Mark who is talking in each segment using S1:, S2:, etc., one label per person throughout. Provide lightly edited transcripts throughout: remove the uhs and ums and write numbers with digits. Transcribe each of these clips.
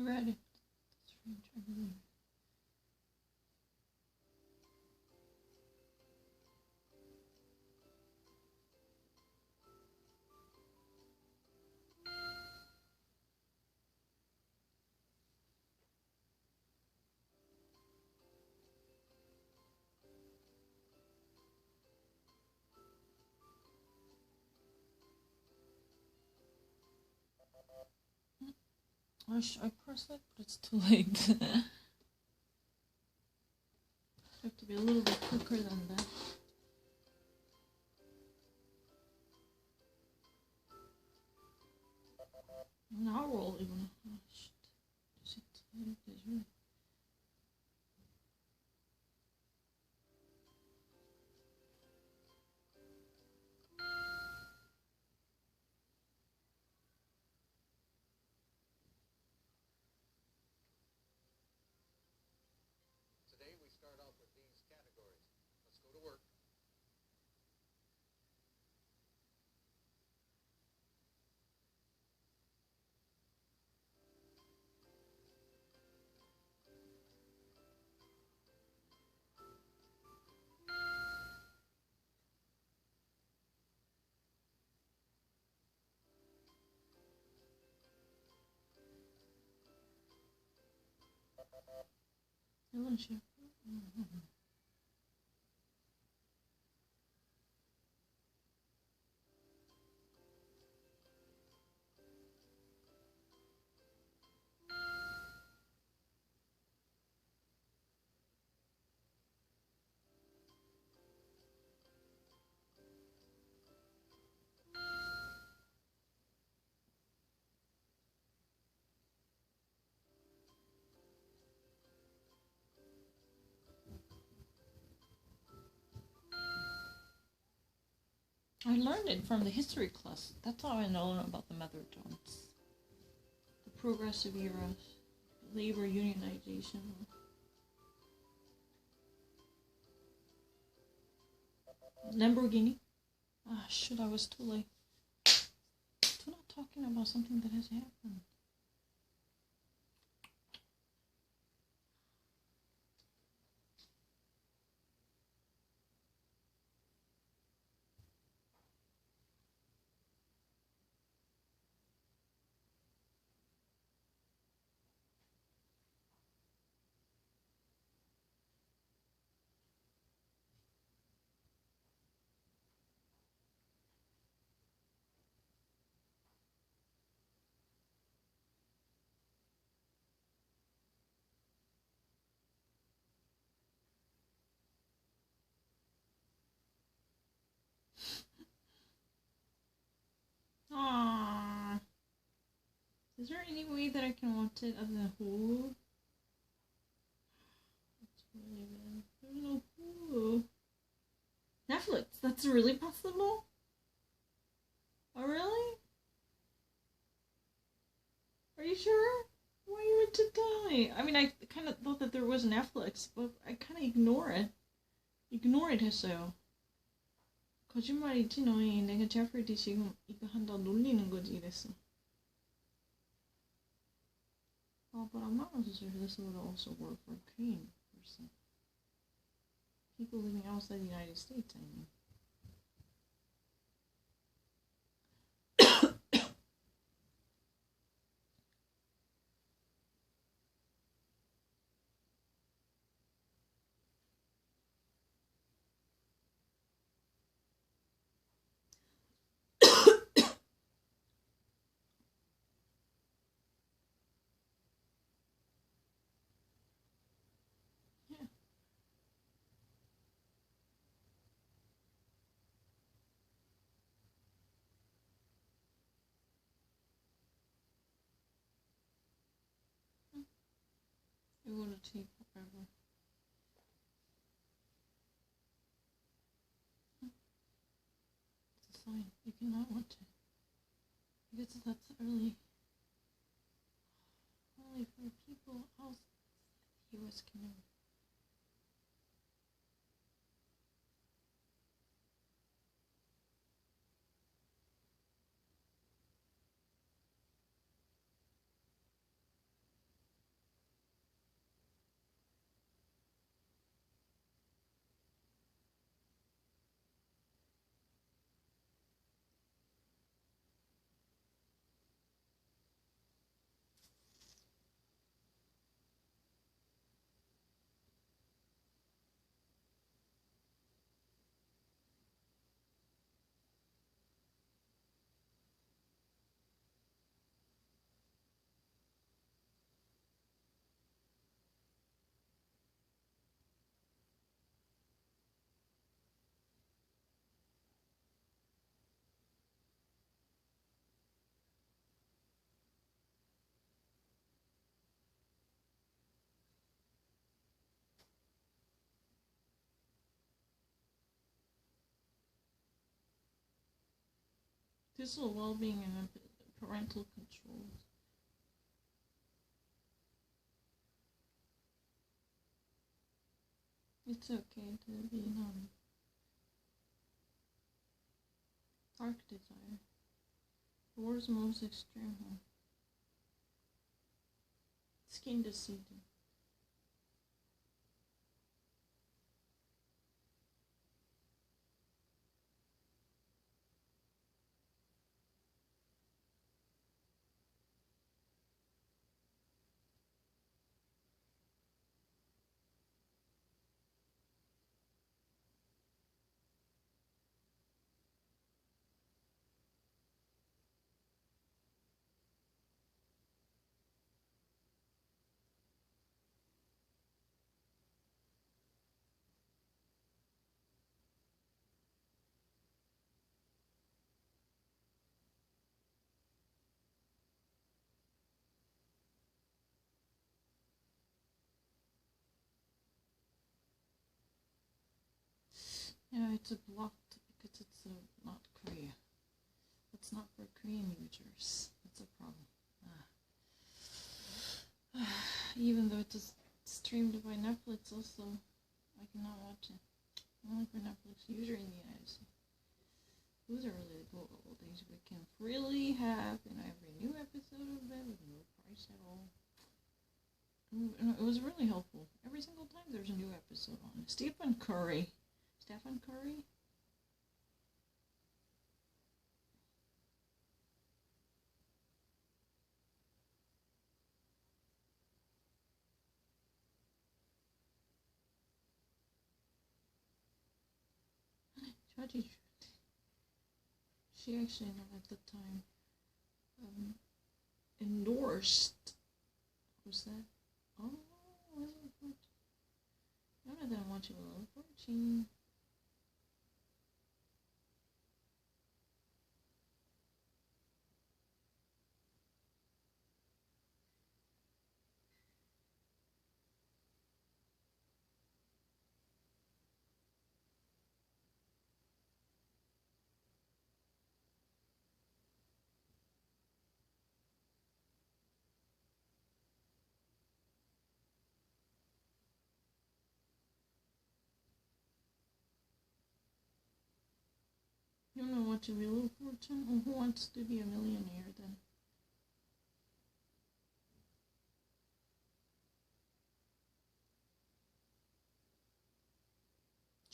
S1: I read it. That's French, I believe. I pressed it, but it's too late. I have to be a little bit quicker than that. Now roll even. Oh, shit. Is it really?
S2: Today we start off with these categories. Let's go to work.
S1: I learned it from the history class. That's how I know about the mother tongues. The progressive era, labor unionization. Lamborghini. Ah, shit, I was too late. Still not talking about something that has happened. Aww. Is there any way that I can watch it as a Hulu? That's really bad. There's no Hulu. Netflix, that's really possible? Oh, really? Are you sure? Why you went to die? I mean, I kind of thought that there was Netflix, but I kind of ignore it. Ignore it 했어요. 거짓말이지 너희. 내가 제프리 지금 이거 한다고 놀리는 거지 이랬어. Oh, but I'm not sure this would also work for a Korean person. People living outside the United States, I mean. Yeah. It would take forever. It's a sign. You cannot watch it. Because that's only for people outside the US can know. Physical well-being and parental controls. It's okay to be naughty. Dark desire. The world's most extreme one. Skin deceiving. Yeah, it's a blocked because it's not Korea. It's not for Korean users. That's a problem. Even though it's streamed by Netflix, also I cannot watch it. Only for Netflix user in the United States. Those are really cool things we can freely have in every new episode of them with no price at all. And it was really helpful. Every single time there's a new episode on. Stephen Curry. She actually, at the time, endorsed. Who's that? Oh, I didn't want you level 14. You don't want to be a little fortune? Well, who wants to be a millionaire then?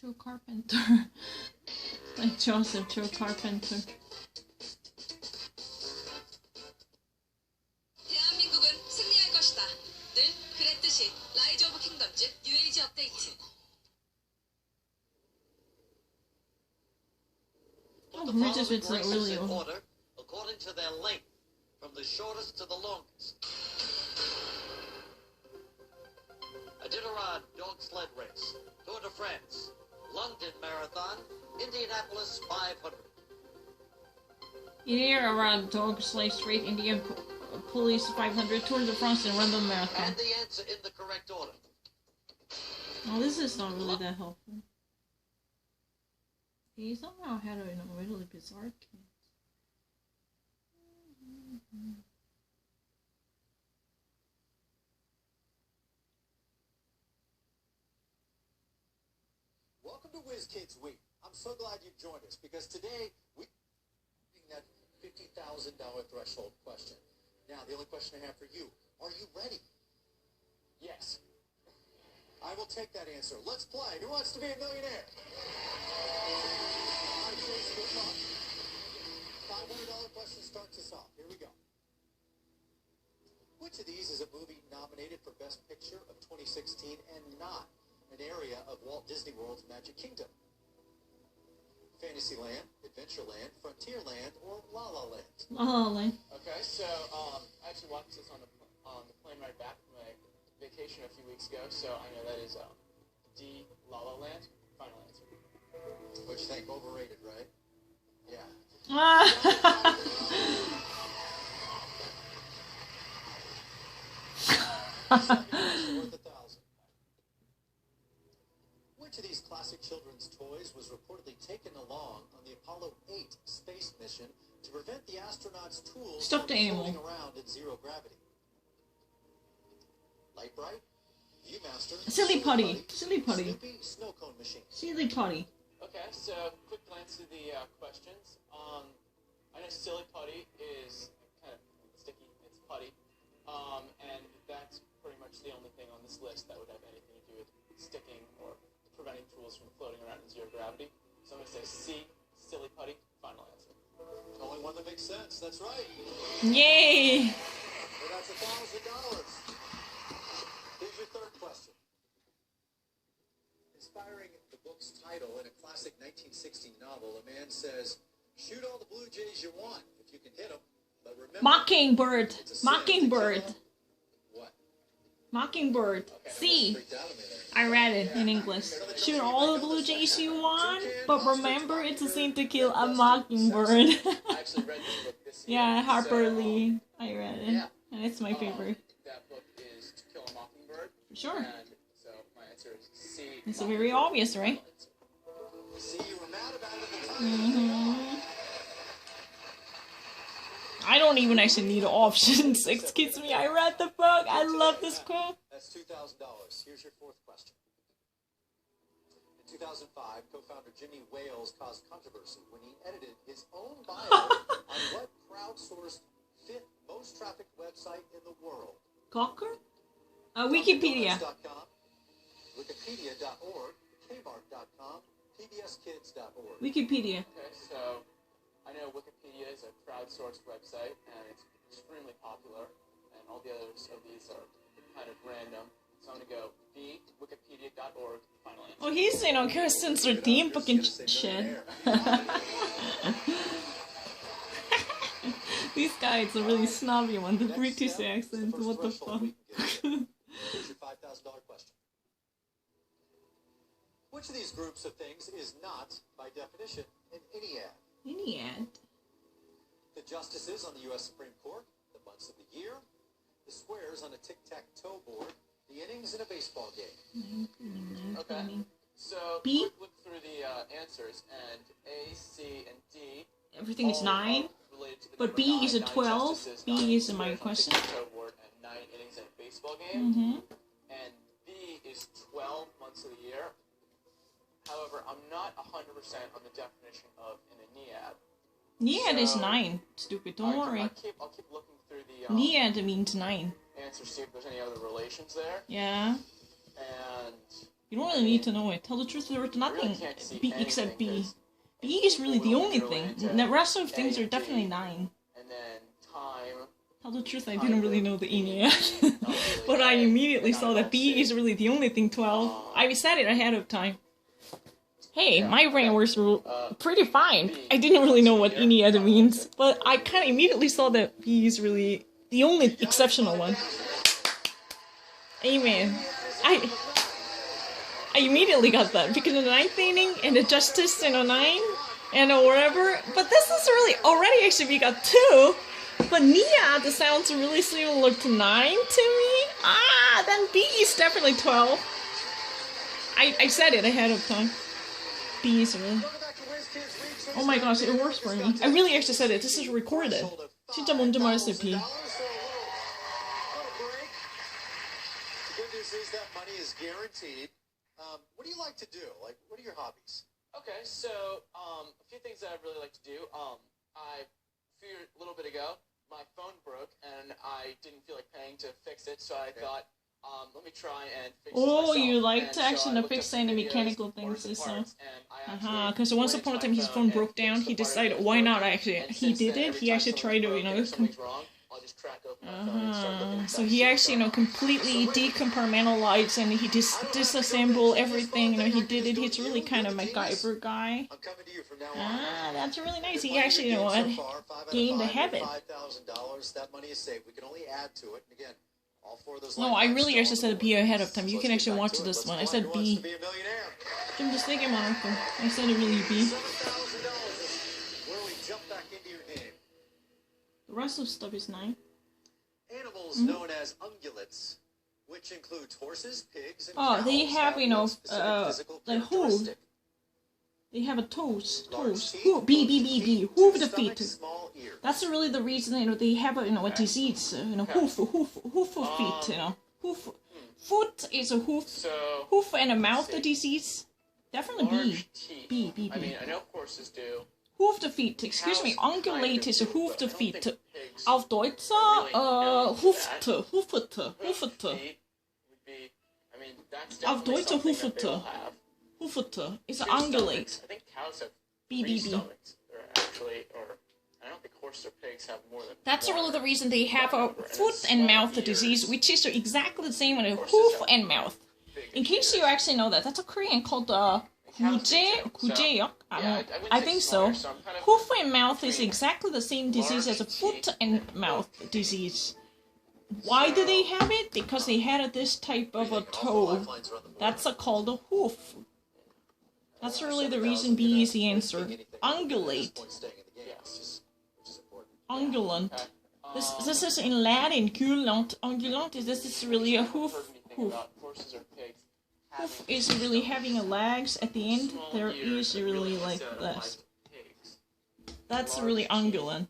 S1: Joe Carpenter. Like Joseph Joe Carpenter.
S3: 대한민국은 승리할 것이다. 늘 그랬듯이 라이즈 오브 킹덤즈 UAG 업데이트.
S1: Regis, it's like really
S2: in
S1: old.
S2: order according to their length, from the shortest to the longest. Iditarod dog sled race, Tour de France, London Marathon, Indianapolis 500.
S1: Iditarod dog sled race, Indian Police 500, Tour de France, and London Marathon.
S2: And the answer in the correct order.
S1: Oh, this is not really that helpful. He somehow had a really bizarre kid.
S4: Welcome to WizKids Week. I'm so glad you joined us because today we're that $50,000 threshold question. Now, the only question I have for you, are you ready? Yes. I will take that answer. Let's play. Who wants to be a millionaire? $500 question starts us off. Here we go. Which of these is a movie nominated for Best Picture of 2016 and not an area of Walt Disney World's Magic Kingdom? Fantasyland, Adventureland, Frontierland, or La La Land?
S1: La La Land.
S5: Okay, so I actually watched this on the plane right back from my vacation a few weeks ago, so I know that is D, La La Land. Final answer.
S4: What you think? Overrated, right? Yeah. Worth 1,000. Which of these classic children's toys was reportedly taken along on the Apollo 8 space mission to prevent the astronauts' tools
S1: Stuffed
S4: from
S1: animal.
S4: floating around in zero gravity? Light Bright, Viewmaster,
S1: Silly putty. Silly putty.
S4: Snoopy, Snow Cone Machine.
S1: Silly putty.
S5: Okay, so quick glance to the questions. I know silly putty is kind of sticky. It's putty, and that's pretty much the only thing on this list that would have anything to do with sticking or preventing tools from floating around in zero gravity. So I'm gonna say C, silly putty. Final answer.
S4: Only one that makes sense. That's right.
S1: Yay!
S4: Well, that's $1,000. Here's your third question. Inspiring the book's title in a classic 1960 novel, a man says, "Shoot all the blue jays you want if you can hit them, but remember."
S1: Mockingbird.
S4: it's a sin to
S1: Mockingbird.
S4: kill 'em." What?
S1: Mockingbird. C.
S4: Freaked out a minute.
S1: I read it in English. Shoot all the blue jays you want, but remember it's a sin to kill a mockingbird.
S5: I actually read this book this year.
S1: Yeah, Harper
S5: so,
S1: Lee. I read it.
S5: yeah.
S1: And it's my favorite.
S5: That book is To Kill a Mockingbird.
S1: For sure.
S5: And so my answer is C.
S1: It's very obvious, right?
S4: See, you were mad about it at the time.
S1: I don't even actually need options. Excuse me, I read the book. I love this quote.
S4: That's $2,000. Here's your fourth question. In 2005, co-founder Jimmy Wales caused controversy when he edited his own bio on what crowdsourced fifth most trafficked website in the world.
S1: Cocker? Wikipedia.
S4: DrDonuts.com, Wikipedia.org, Kmart.com, PBSKids.org.
S1: Wikipedia.
S5: Okay, so I know Wikipedia is a crowdsourced website, and it's extremely popular, and all the others of these are kind of random. So I'm going to go B, Wikipedia.org, final answer.
S1: Oh, he's, Kirsten's team fucking shit. These guys are really snobby one, the British accent, what the fuck.
S4: Here's your $5,000 question. Which of these groups of things is not, by definition, an Ennead?
S1: Any ad?
S4: The justices on the U.S. Supreme Court, the months of the year, the squares on a tic-tac-toe board, the innings in a baseball game.
S5: Okay. So,
S1: B?
S5: quick look through the answers, and A, C, and D.
S1: Everything is
S5: all
S1: 9.
S5: are related to the
S1: But
S5: number
S1: B
S5: 9,
S1: is a
S5: 9
S1: 12.
S5: justices,
S1: B
S5: 9
S1: is my
S5: squares on
S1: question.
S5: tic-tac-toe board, and 9 innings in a baseball game.
S1: Mm-hmm.
S5: And B is 12 months of the year. However, I'm not 100% on the definition of an Ennead.
S1: Nead is
S5: So-
S1: 9. Stupid, don't worry.
S5: I'll keep looking through the
S1: Nead means 9.
S5: answers, see if there's any other relations there.
S1: Yeah.
S5: And
S1: You don't really need to know it. Tell the truth, there's
S5: I really
S1: nothing
S5: can't see
S1: B except
S5: anything,
S1: B.
S5: 'cause
S1: B is really the
S5: we're
S1: only
S5: really
S1: thing.
S5: into
S1: The rest of
S5: A
S1: things are
S5: and
S1: definitely
S5: D.
S1: 9.
S5: And then time.
S1: Tell the truth, I
S5: Kind
S1: didn't
S5: of
S1: really know the
S5: B,
S1: Ennead.
S5: not really
S1: But I
S5: A,
S1: immediately
S5: and
S1: saw that B
S5: C.
S1: is really the only thing 12. I said it ahead of time. Hey,
S5: Yeah,
S1: my brain works pretty fine.
S5: B,
S1: I didn't really know what
S5: here.
S1: Ennead means, but I kind of immediately saw that B is really the only exceptional one. Amen. I immediately got that because in the 9th inning and the Justice in 09 and wherever. But this is really already actually we got 2. But Nia, the sounds really similar to 9 to me. Then B is definitely 12. I said it ahead of time. B is really. Oh my gosh, it works for me. I really actually said it. This is recorded. 진짜 먼저 말했어요, B.
S4: The good news is that money is guaranteed. What do you like to do? Like, what are your hobbies?
S5: Okay, so a few things that I really like to do. A little bit ago, my phone broke and I didn't feel like paying to fix it, so I thought, let me try and fix it
S1: Oh,
S5: myself.
S1: you like
S5: And
S1: to
S5: so
S1: actually
S5: I looked
S1: fix
S5: up some
S1: any
S5: videos,
S1: mechanical
S5: ordered
S1: things,
S5: some
S1: so.
S5: parts, and I actually
S1: Because once
S5: went
S1: upon a
S5: into
S1: time
S5: my
S1: his phone
S5: and
S1: broke down,
S5: fixed
S1: he
S5: the part
S1: decided
S5: that
S1: why
S5: was
S1: not
S5: broken.
S1: actually.
S5: And
S1: He
S5: since
S1: did
S5: then,
S1: it,
S5: every
S1: he
S5: time
S1: actually
S5: something's
S1: tried to,
S5: broken or something's wrong, I'll just crack open my phone and start looking at
S1: So
S5: that
S1: he
S5: shit.
S1: actually, completely decompartmentalized and he disassembled everything, he did it. He's really kind of MacGyver guy.
S4: I'm coming to you from now on.
S1: That's really nice. He
S4: If
S1: actually,
S4: money
S1: what,
S4: gained so far, 5 out of
S1: gained the
S4: 5,
S1: habit.
S4: $5,000. That money is safe. We can only add to it. And again, all 4 of those.
S1: No, I really actually said B ahead of time. You can actually watch this one. I said B. I'm just thinking about it. I said it really B.
S4: $7,000 is where we jump back into your game.
S1: The rest of stuff is 9.
S4: Animals known as ungulates, which includes horses, pigs, and
S1: Oh,
S4: cows,
S1: they have,
S4: what specific physical
S1: the hoof.
S4: characteristic?
S1: They have a toes.
S4: Large teeth,
S1: Hooved
S4: stomach,
S1: feet.
S4: small ears.
S1: That's really the reason, you know, they have a, you know, a disease, you know, hoof feet, you know. Foot is a hoof,
S5: So,
S1: hoof and a mouth
S5: see.
S1: disease. Definitely
S5: large teeth.
S1: B.
S5: I mean, I know horses do.
S1: Hoofed feet, excuse me,
S5: Cows
S1: ungulate
S5: kind of
S1: is
S5: do,
S1: hoofed
S5: but I don't
S1: feet.
S5: think pigs
S1: Auf Deutsch,
S5: really know
S1: hoofed.
S5: Hoof feet would be, I mean, that's
S1: Auf
S5: definitely
S1: Deutsch,
S5: something that
S1: hoofed.
S5: they'll have.
S1: Hoofed is
S5: Two
S1: ungulate.
S5: stomachs. I think cows have
S1: B.
S5: three stomachs. Or actually, or I don't think horses or pigs have more than
S1: That's
S5: one.
S1: really the reason they have a
S5: And
S1: foot
S5: it's
S1: and
S5: small
S1: mouth
S5: ears.
S1: disease, which is exactly the same as
S5: Horses
S1: hoof
S5: have
S1: and mouth.
S5: big
S1: In case you
S5: ears.
S1: actually know that, that's a Korean called
S5: cows do
S1: guje,
S5: too.
S1: gujeok.
S5: Yeah,
S1: I think so.
S5: smaller, I'm kind of
S1: Hoof and mouth is
S5: between
S1: exactly the same disease as a
S5: large
S1: foot
S5: teeth
S1: and
S5: and
S1: mouth
S5: hoof.
S1: disease. Why do they have it? Because they had this type of a
S4: All the
S1: toe.
S4: lifelines are on the board.
S1: That's called a hoof. That's really the reason B is the answer. Ungulate.
S5: Yes.
S1: Ungulant.
S5: Okay.
S1: This is in Latin. Gulant. Ungulant is this is really a
S5: I haven't
S1: hoof.
S5: heard anything
S1: Hoof.
S5: about horses or pigs
S1: Hoof
S5: having
S1: is really having a legs at the end.
S5: small
S1: Their
S5: ears
S1: ears
S5: that
S1: are really
S5: look
S1: like
S5: like
S1: this.
S5: pigs.
S1: That's
S5: large
S1: really
S5: teeth.
S1: ungulant.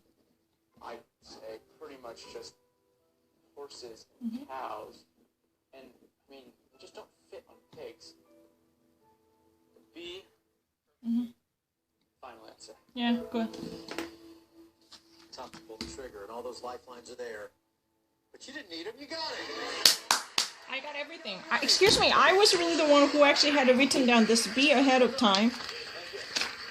S5: I'd say pretty much just horses
S1: Mm-hmm.
S5: and cows, and I mean they just don't fit on pigs. B.
S1: Mhm.
S5: Final answer.
S1: Yeah, good.
S4: Tough to pull the trigger, and all those lifelines are there. But you didn't need them, you got it.
S1: I got everything. Excuse me, I was really the one who actually had written down this B ahead of time.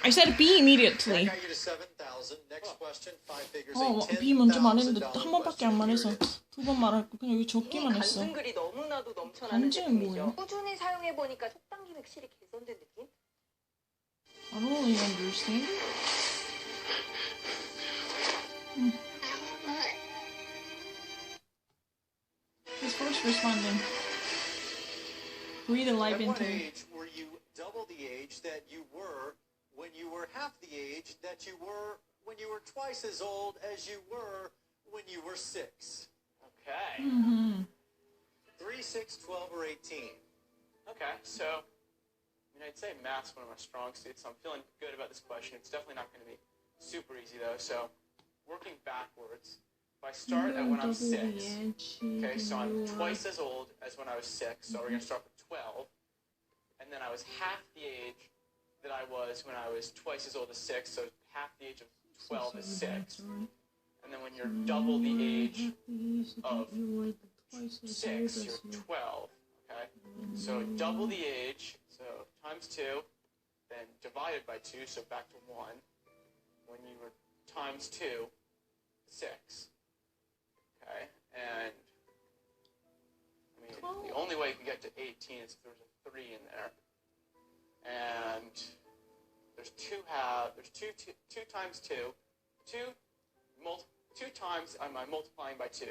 S1: I said B
S4: That
S1: immediately.
S4: got you to 7,000. Next question, five figures,
S1: B 먼저
S4: $10,000
S1: 말했는데 한 번밖에
S4: question.
S1: 안 말해서
S4: Here it is.
S1: 두 번 말하고 그냥 여기 적기만 했어.
S3: 간증글이 너무나도 넘쳐나는
S1: 간증은
S3: 제품이죠.
S1: 뭐예요?
S3: 꾸준히 사용해 보니까 속당김이 확실히 개선된 느낌?
S1: I don't really understand. He's first responding. Breathe life
S4: At
S1: into
S4: what
S1: me.
S4: age were you double the age that you were when you were half the age that you were when you were twice as old as you were when you were 6?
S5: Okay.
S1: Mm-hmm.
S4: 3, 6, 12, or 18?
S5: Okay. So, I mean, I'd say math's one of my strong suits, so I'm feeling good about this question. It's definitely not going to be super easy though. So, working backwards, if I start at when I'm 6. Okay, so I'm twice as old as when I was 6, so we're going to start with 12. And then I was half the age that I was when I was twice as old as 6, so half the age of 12 is 6. And then when you're double the age of 6, you're 12. Okay? So double the age, so times 2, then divided by 2, so back to 1. When you were times 2, 6. Okay? And I mean, the only way you can get to 18 is if there's a 3 in there. And there's two times 2. Two times am I multiplying by 2,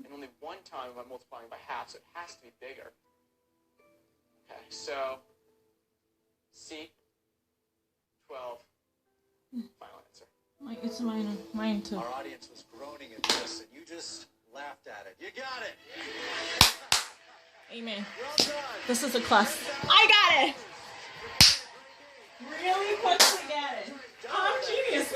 S5: and only one time am I multiplying by half, so it has to be bigger. Okay, so C, 12, final answer.
S1: It's mine too.
S4: Our audience was groaning at this, and you just laughed at it. You got it.
S1: Amen.
S4: Well done.
S1: This is a class. I got it! Really? Once we got it. I'm genius.